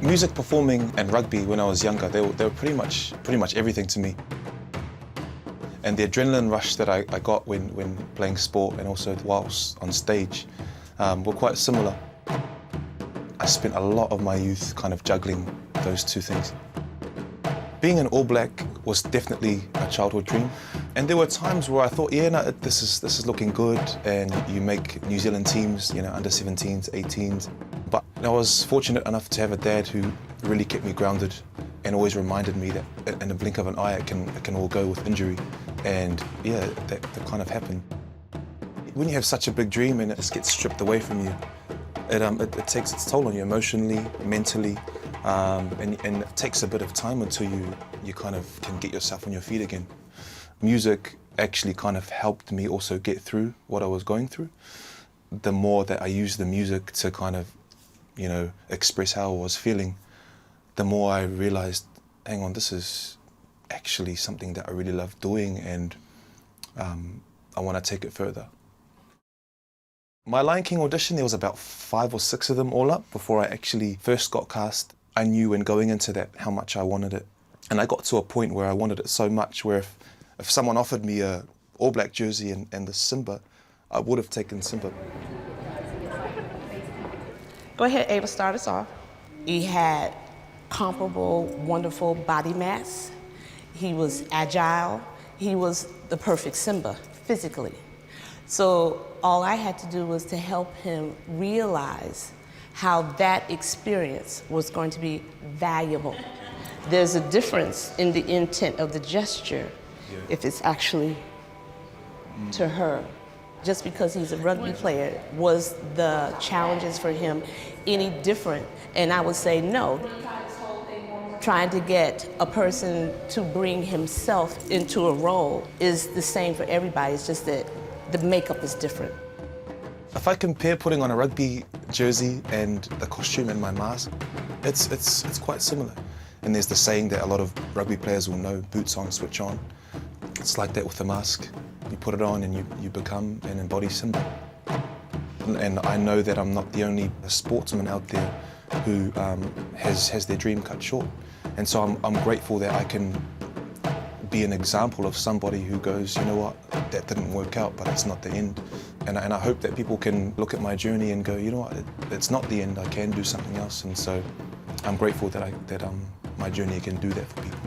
Music, performing and rugby when I was younger, they were pretty much everything to me. And the adrenaline rush that I got when playing sport and also whilst on stage were quite similar. I spent a lot of my youth kind of juggling those two things. Being an All Black was definitely a childhood dream. And there were times where I thought, yeah, no, this is looking good, and you make New Zealand teams, you know, under 17s, 18s. But I was fortunate enough to have a dad who really kept me grounded and always reminded me that in the blink of an eye it can all go with injury. And yeah, that kind of happened. When you have such a big dream and it just gets stripped away from you, it takes its toll on you emotionally, mentally, and it takes a bit of time until you kind of can get yourself on your feet again. Music actually kind of helped me also get through what I was going through. The more that I used the music to kind of, you know, express how I was feeling, the more I realized, hang on, this is actually something that I really love doing, and I want to take it further. My Lion King audition, there was about 5 or 6 of them all up before I actually first got cast. I knew when going into that how much I wanted it. And I got to a point where I wanted it so much where if someone offered me a All Black jersey and the Simba, I would have taken Simba. Go ahead, Ava, start us off. He had comparable, wonderful body mass. He was agile. He was the perfect Simba, physically. So all I had to do was to help him realize how that experience was going to be valuable. There's a difference in the intent of the gesture if it's actually to her. Just because he's a rugby player, was the challenges for him any different? And I would say no. Trying to get a person to bring himself into a role is the same for everybody. It's just that the makeup is different. If I compare putting on a rugby jersey and the costume and my mask, it's quite similar. And there's the saying that a lot of rugby players will know, boots on, switch on. It's like that with the mask. You put it on and you become and embody Simba. And I know that I'm not the only sportsman out there who has their dream cut short. And so I'm grateful that I can be an example of somebody who goes, you know what, that didn't work out, but it's not the end. And I hope that people can look at my journey and go, you know what, it's not the end, I can do something else. And so I'm grateful that my journey can do that for people.